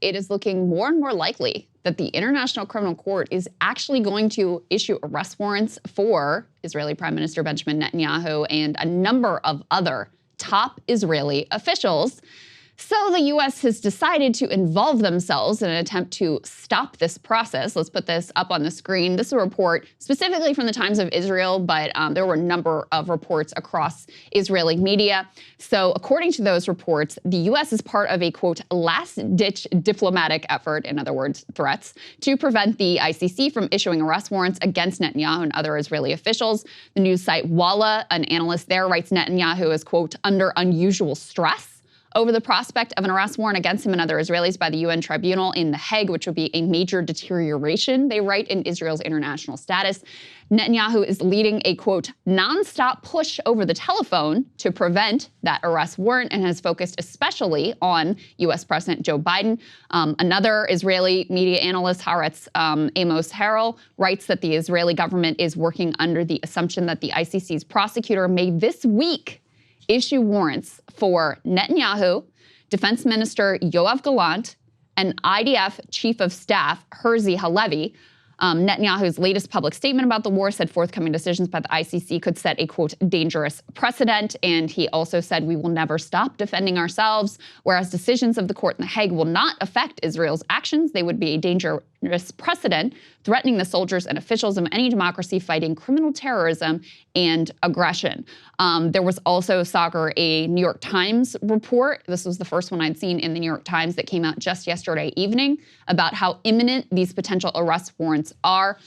it is looking more and more likely that the International Criminal Court is actually going to issue arrest warrants for Israeli Prime Minister Benjamin Netanyahu and a number of other top Israeli officials. So the U.S. has decided to involve themselves in an attempt to stop this process. Let's put this up on the screen. This is a report specifically from the Times of Israel, but there were a number of reports across Israeli media. So according to those reports, the U.S. is part of a, quote, last-ditch diplomatic effort, in other words, threats, to prevent the ICC from issuing arrest warrants against Netanyahu and other Israeli officials. The news site Walla, an analyst there, writes Netanyahu is, quote, under unusual stress over the prospect of an arrest warrant against him and other Israelis by the UN tribunal in The Hague, which would be a major deterioration, they write, in Israel's international status. Netanyahu is leading a, quote, nonstop push over the telephone to prevent that arrest warrant and has focused especially on U.S. President Joe Biden. Another Israeli media analyst, Haaretz Amos Harel, writes that the Israeli government is working under the assumption that the ICC's prosecutor may this week issue warrants for Netanyahu, Defense Minister Yoav Gallant, and IDF Chief of Staff Herzi Halevi. Netanyahu's latest public statement about the war said forthcoming decisions by the ICC could set a, quote, dangerous precedent. And he also said, we will never stop defending ourselves, whereas decisions of the court in The Hague will not affect Israel's actions. They would be a dangerous precedent, threatening the soldiers and officials of any democracy fighting criminal terrorism and aggression. There was also, Saagar, a New York Times report. This was the first one I'd seen in the New York Times that came out just yesterday evening about how imminent these potential arrest warrants are.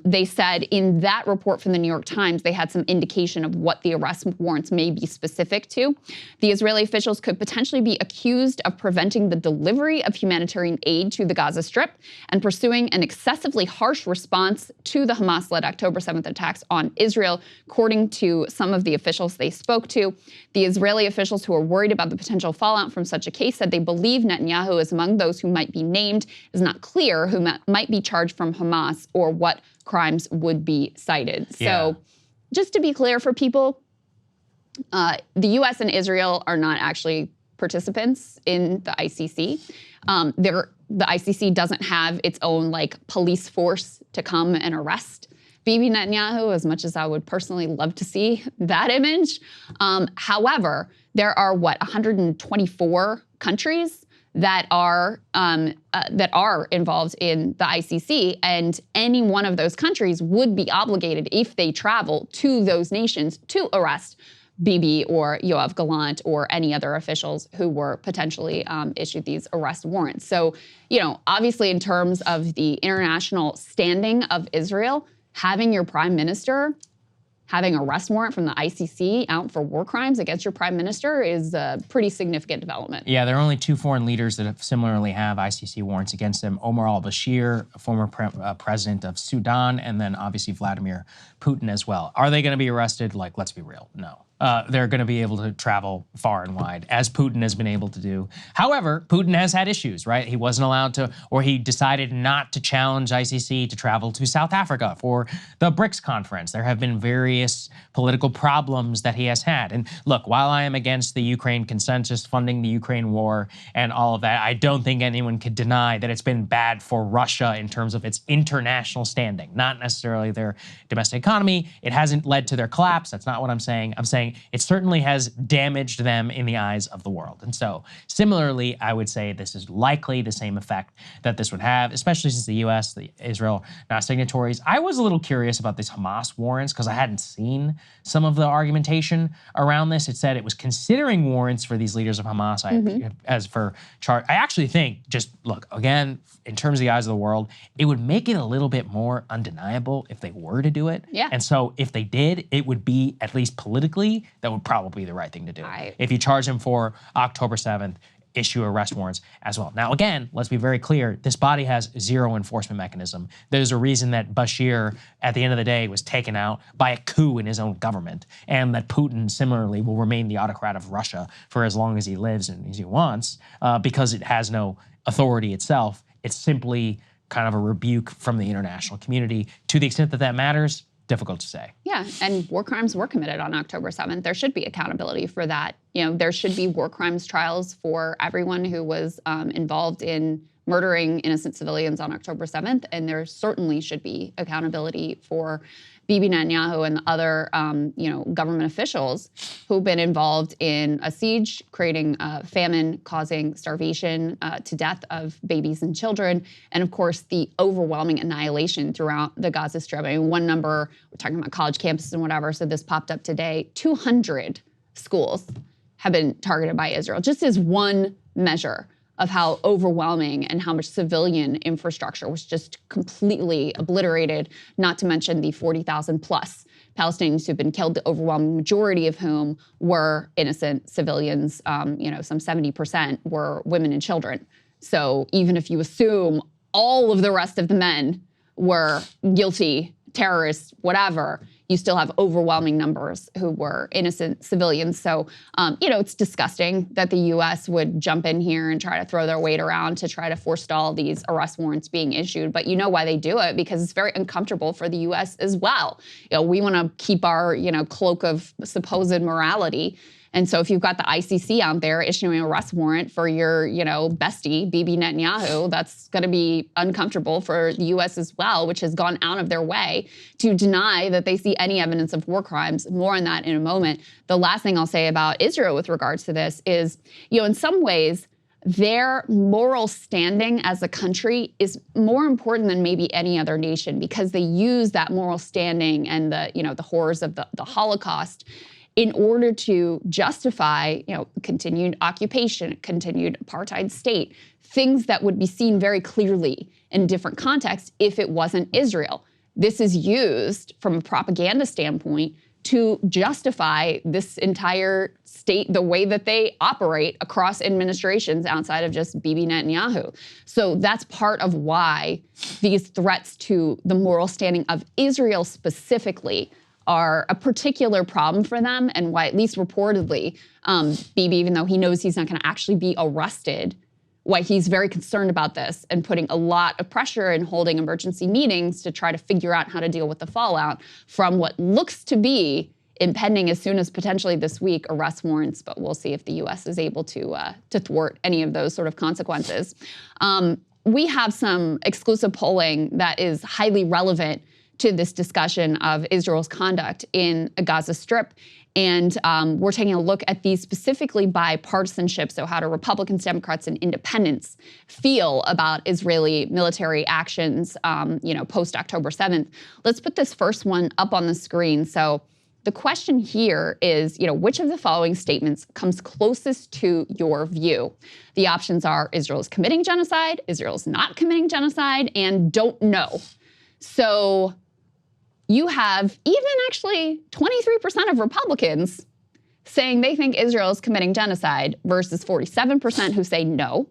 They said in that report from the New York Times, they had some indication of what the arrest warrants may be specific to. The Israeli officials could potentially be accused of preventing the delivery of humanitarian aid to the Gaza Strip and pursuing an excessively harsh response to the Hamas-led October 7th attacks on Israel, according to some of the officials they spoke to. The Israeli officials who are worried about the potential fallout from such a case said they believe Netanyahu is among those who might be named. It is not clear who might be charged from Hamas or what crimes would be cited. Yeah. So just to be clear for people, the U.S. and Israel are not actually participants in the ICC. The ICC doesn't have its own police force to come and arrest Bibi Netanyahu, as much as I would personally love to see that image. However, there are 124 countries that are involved in the ICC, and any one of those countries would be obligated, if they travel to those nations, to arrest Bibi or Yoav Gallant or any other officials who were potentially issued these arrest warrants. So, obviously in terms of the international standing of Israel, having your prime minister having an arrest warrant from the ICC out for war crimes against your prime minister is a pretty significant development. Yeah, there are only two foreign leaders that similarly have ICC warrants against them. Omar al-Bashir, a former president of Sudan, and then obviously Vladimir Putin as well. Are they going to be arrested? Let's be real, no. They're going to be able to travel far and wide, as Putin has been able to do. However, Putin has had issues, right? He wasn't allowed to, or he decided not to challenge ICC to travel to South Africa for the BRICS conference. There have been various political problems that he has had. And look, while I am against the Ukraine consensus, funding the Ukraine war and all of that, I don't think anyone could deny that it's been bad for Russia in terms of its international standing, not necessarily their domestic economy. It hasn't led to their collapse. That's not what I'm saying. I'm saying it certainly has damaged them in the eyes of the world. And so similarly, I would say this is likely the same effect that this would have, especially since the US, the Israel, not signatories. I was a little curious about these Hamas warrants because I hadn't seen some of the argumentation around this. It said it was considering warrants for these leaders of Hamas as for charge. I actually think, just look, again, in terms of the eyes of the world, it would make it a little bit more undeniable if they were to do it. Yeah. And so if they did, it would be, at least politically, that would probably be the right thing to do. If you charge him for October 7th, issue arrest warrants as well. Now, again, let's be very clear. This body has zero enforcement mechanism. There's a reason that Bashir, at the end of the day, was taken out by a coup in his own government, and that Putin, similarly, will remain the autocrat of Russia for as long as he lives and as he wants, because it has no authority itself. It's simply kind of a rebuke from the international community. To the extent that that matters, difficult to say. Yeah, and war crimes were committed on October 7th. There should be accountability for that. There should be war crimes trials for everyone who was involved in murdering innocent civilians on October 7th, and there certainly should be accountability for Bibi Netanyahu and other, government officials who've been involved in a siege, creating famine, causing starvation to death of babies and children, and of course the overwhelming annihilation throughout the Gaza Strip. I mean, one number, we're talking about college campuses and whatever, so this popped up today, 200 schools have been targeted by Israel, just as one measure of how overwhelming and how much civilian infrastructure was just completely obliterated, not to mention the 40,000 plus Palestinians who've been killed, the overwhelming majority of whom were innocent civilians. Some 70% were women and children. So even if you assume all of the rest of the men were guilty, terrorists, whatever, you still have overwhelming numbers who were innocent civilians. So, it's disgusting that the U.S. would jump in here and try to throw their weight around to try to forestall these arrest warrants being issued. But you know why they do it? Because it's very uncomfortable for the U.S. as well. We want to keep our, cloak of supposed morality. And so if you've got the ICC out there issuing an arrest warrant for your, bestie, Bibi Netanyahu, that's going to be uncomfortable for the U.S. as well, which has gone out of their way to deny that they see any evidence of war crimes. More on that in a moment. The last thing I'll say about Israel with regards to this is, in some ways, their moral standing as a country is more important than maybe any other nation because they use that moral standing and the horrors of the Holocaust in order to justify, continued occupation, continued apartheid state, things that would be seen very clearly in different contexts if it wasn't Israel. This is used from a propaganda standpoint to justify this entire state, the way that they operate across administrations outside of just Bibi Netanyahu. So that's part of why these threats to the moral standing of Israel specifically are a particular problem for them, and why, at least reportedly, Bibi, even though he knows he's not going to actually be arrested, why he's very concerned about this and putting a lot of pressure and holding emergency meetings to try to figure out how to deal with the fallout from what looks to be impending as soon as potentially this week arrest warrants, but we'll see if the U.S. is able to thwart any of those sort of consequences. We have some exclusive polling that is highly relevant to this discussion of Israel's conduct in the Gaza Strip. And we're taking a look at these specifically by partisanship, so how do Republicans, Democrats, and independents feel about Israeli military actions, post-October 7th. Let's put this first one up on the screen. So the question here is, which of the following statements comes closest to your view? The options are Israel's committing genocide, Israel's not committing genocide, and don't know. So you have even actually 23% of Republicans saying they think Israel is committing genocide versus 47% who say no.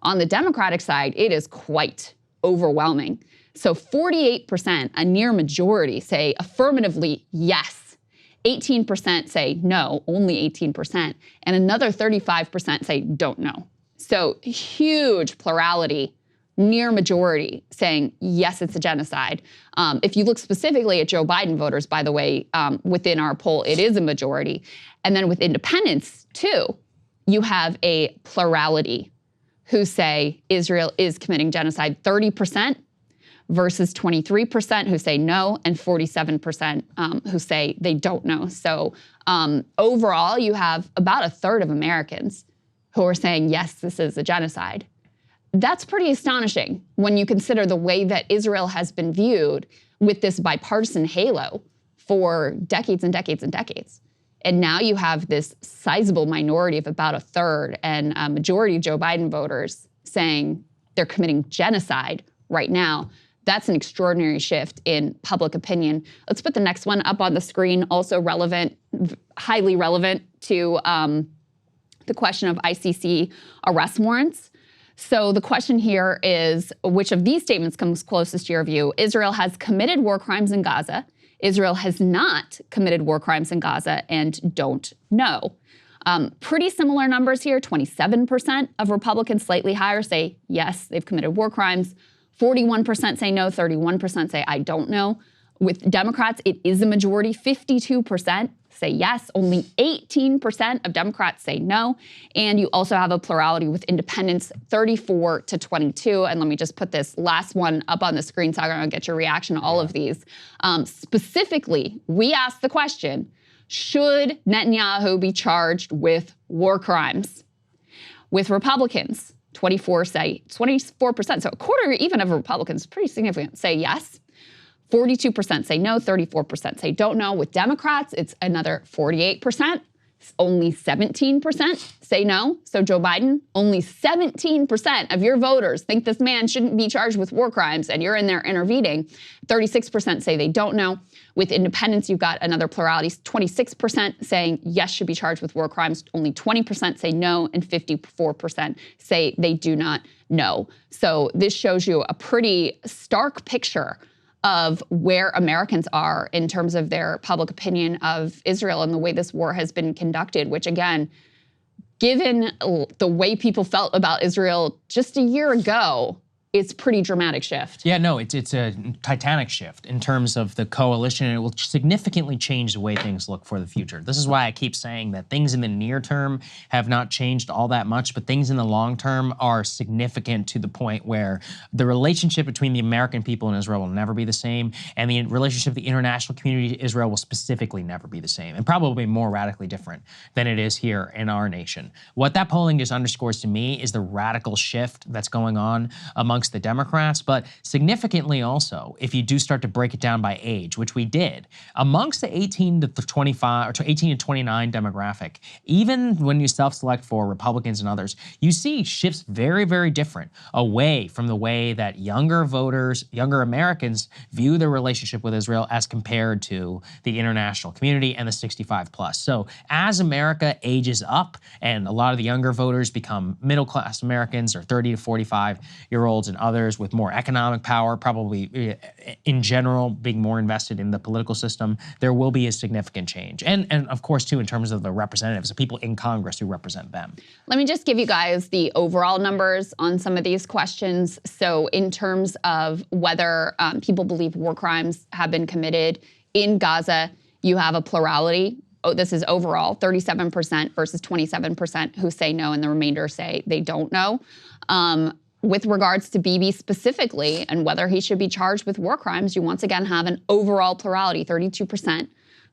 On the Democratic side, it is quite overwhelming. So 48%, a near majority, say affirmatively yes. 18% say no, only 18%. And another 35% say don't know. So huge plurality, near majority saying, yes, it's a genocide. If you look specifically at Joe Biden voters, by the way, within our poll, it is a majority. And then with independents, too, you have a plurality who say Israel is committing genocide, 30% versus 23% who say no, and 47% who say they don't know. So overall, you have about a third of Americans who are saying, yes, this is a genocide. That's pretty astonishing when you consider the way that Israel has been viewed with this bipartisan halo for decades and decades and decades. And now you have this sizable minority of about a third and a majority of Joe Biden voters saying they're committing genocide right now. That's an extraordinary shift in public opinion. Let's put the next one up on the screen, also relevant, highly relevant to the question of ICC arrest warrants. So the question here is, which of these statements comes closest to your view? Israel has committed war crimes in Gaza. Israel has not committed war crimes in Gaza and don't know. Pretty similar numbers here. 27% of Republicans, slightly higher, say yes, they've committed war crimes. 41% say no, 31% say I don't know. With Democrats, it is a majority, 52% say yes, only 18% of Democrats say no. And you also have a plurality with independents, 34 to 22. And let me just put this last one up on the screen, Saagar, and I'll get your reaction to all of these. Specifically, we asked the question, should Netanyahu be charged with war crimes? With Republicans, 24%, so a quarter even of Republicans, pretty significant, say yes. 42% say no, 34% say don't know. With Democrats, it's another 48%. Only 17% say no. So Joe Biden, only 17% of your voters think this man shouldn't be charged with war crimes, and you're in there intervening. 36% say they don't know. With independents, you've got another plurality, 26% saying yes, should be charged with war crimes. Only 20% say no, and 54% say they do not know. So this shows you a pretty stark picture of where Americans are in terms of their public opinion of Israel and the way this war has been conducted, which again, given the way people felt about Israel just a year ago, it's a pretty dramatic shift. Yeah, no, it's a titanic shift in terms of the coalition, and it will significantly change the way things look for the future. This is why I keep saying that things in the near term have not changed all that much, but things in the long term are significant to the point where the relationship between the American people and Israel will never be the same, and the relationship of the international community to Israel will specifically never be the same, and probably more radically different than it is here in our nation. What that polling just underscores to me is the radical shift that's going on amongst the Democrats, but significantly also, if you do start to break it down by age, which we did, amongst the 18 to 25 or 18 to 29 demographic, even when you self-select for Republicans and others, you see shifts very, very different away from the way that younger voters, younger Americans view their relationship with Israel as compared to the international community and the 65 plus. So as America ages up and a lot of the younger voters become middle-class Americans or 30 to 45-year-olds and others with more economic power, probably in general being more invested in the political system, there will be a significant change. And of course, too, in terms of the representatives, the people in Congress who represent them. Let me just give you guys the overall numbers on some of these questions. So in terms of whether people believe war crimes have been committed in Gaza, you have a plurality. Oh, this is overall, 37% versus 27% who say no, and the remainder say they don't know. With regards to Bibi specifically and whether he should be charged with war crimes, you once again have an overall plurality, 32%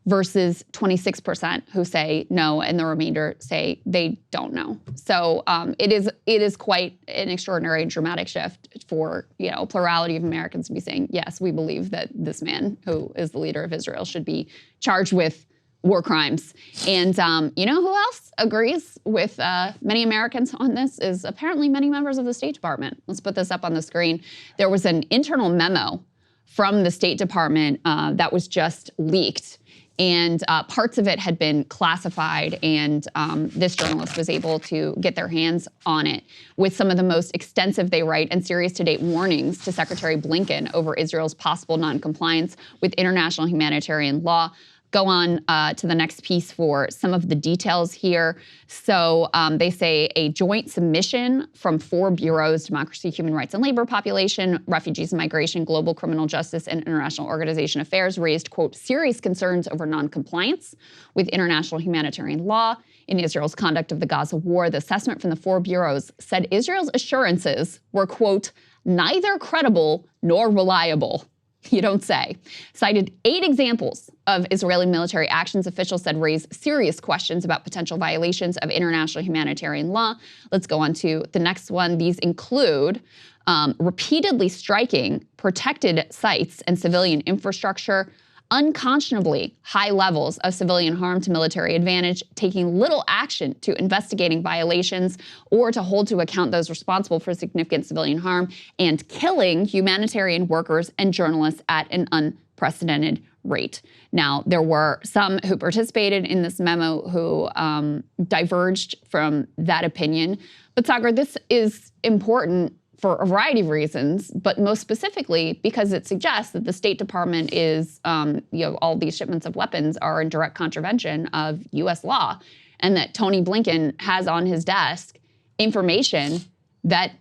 versus 26% who say no, and the remainder say they don't know. So it is quite an extraordinary and dramatic shift for a plurality of Americans to be saying, yes, we believe that this man who is the leader of Israel should be charged with war crimes. And you know who else agrees with many Americans on this is apparently many members of the State Department. Let's put this up on the screen. There was an internal memo from the State Department that was just leaked. And parts of it had been classified, and this journalist was able to get their hands on it with some of the most extensive, they write, and serious to date warnings to Secretary Blinken over Israel's possible noncompliance with international humanitarian law. Go on to the next piece for some of the details here. So they say a joint submission from 4 bureaus, Democracy, Human Rights and Labor, Population, Refugees and Migration, Global Criminal Justice, and International Organization Affairs raised, quote, serious concerns over noncompliance with international humanitarian law in Israel's conduct of the Gaza war. The assessment from the 4 bureaus said Israel's assurances were, quote, neither credible nor reliable. You don't say. Cited 8 examples of Israeli military actions officials said raise serious questions about potential violations of international humanitarian law. Let's go on to the next one. These include repeatedly striking protected sites and civilian infrastructure, unconscionably high levels of civilian harm to military advantage, taking little action to investigating violations or to hold to account those responsible for significant civilian harm, and killing humanitarian workers and journalists at an unprecedented rate. Now, there were some who participated in this memo who diverged from that opinion. But Saagar, this is important for a variety of reasons, but most specifically because it suggests that the State Department is, all these shipments of weapons are in direct contravention of U.S. law, and that Tony Blinken has on his desk information that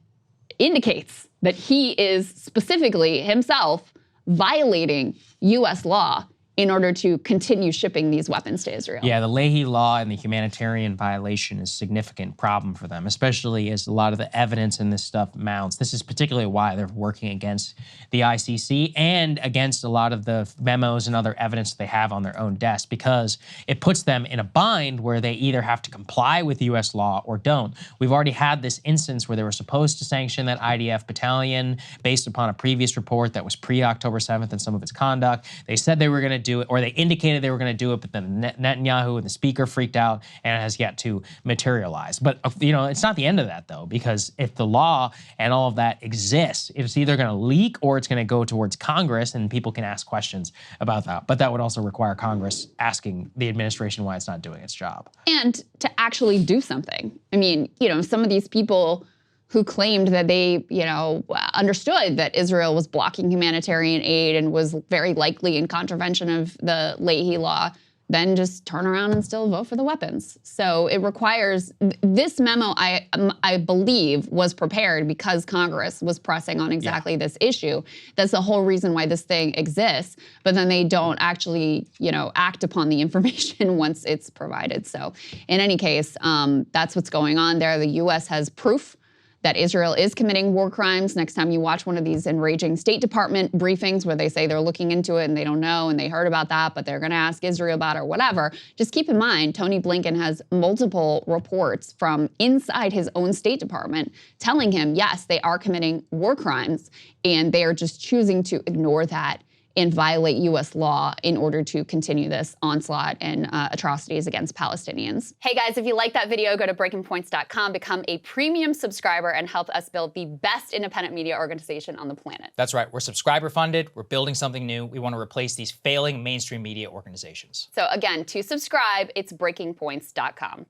indicates that he is specifically himself violating U.S. law in order to continue shipping these weapons to Israel. Yeah, the Leahy Law and the humanitarian violation is a significant problem for them, especially as a lot of the evidence in this stuff mounts. This is particularly why they're working against the ICC and against a lot of the memos and other evidence they have on their own desk, because it puts them in a bind where they either have to comply with U.S. law or don't. We've already had this instance where they were supposed to sanction that IDF battalion based upon a previous report that was pre-October 7th and some of its conduct. They said they were going to do it, or they indicated they were going to do it, but then Netanyahu and the speaker freaked out, and it has yet to materialize. But, you know, it's not the end of that, though, because if the law and all of that exists, it's either going to leak or it's going to go towards Congress, and people can ask questions about that. But that would also require Congress asking the administration why it's not doing its job. And to actually do something. I mean, you know, some of these people who claimed that they, you know, understood that Israel was blocking humanitarian aid and was very likely in contravention of the Leahy Law, then just turn around and still vote for the weapons. So it requires, this memo, I believe, was prepared because Congress was pressing on exactly this issue. That's the whole reason why this thing exists, but then they don't actually, you know, act upon the information once it's provided. So in any case, that's what's going on there. The U.S. has proof that Israel is committing war crimes. Next time you watch one of these enraging State Department briefings where they say they're looking into it and they don't know and they heard about that, but they're going to ask Israel about it or whatever, just keep in mind, Tony Blinken has multiple reports from inside his own State Department telling him, yes, they are committing war crimes, and they are just choosing to ignore that and violate U.S. law in order to continue this onslaught and atrocities against Palestinians. Hey guys, if you like that video, go to breakingpoints.com, become a premium subscriber, and help us build the best independent media organization on the planet. That's right. We're subscriber funded. We're building something new. We want to replace these failing mainstream media organizations. So again, to subscribe, it's breakingpoints.com.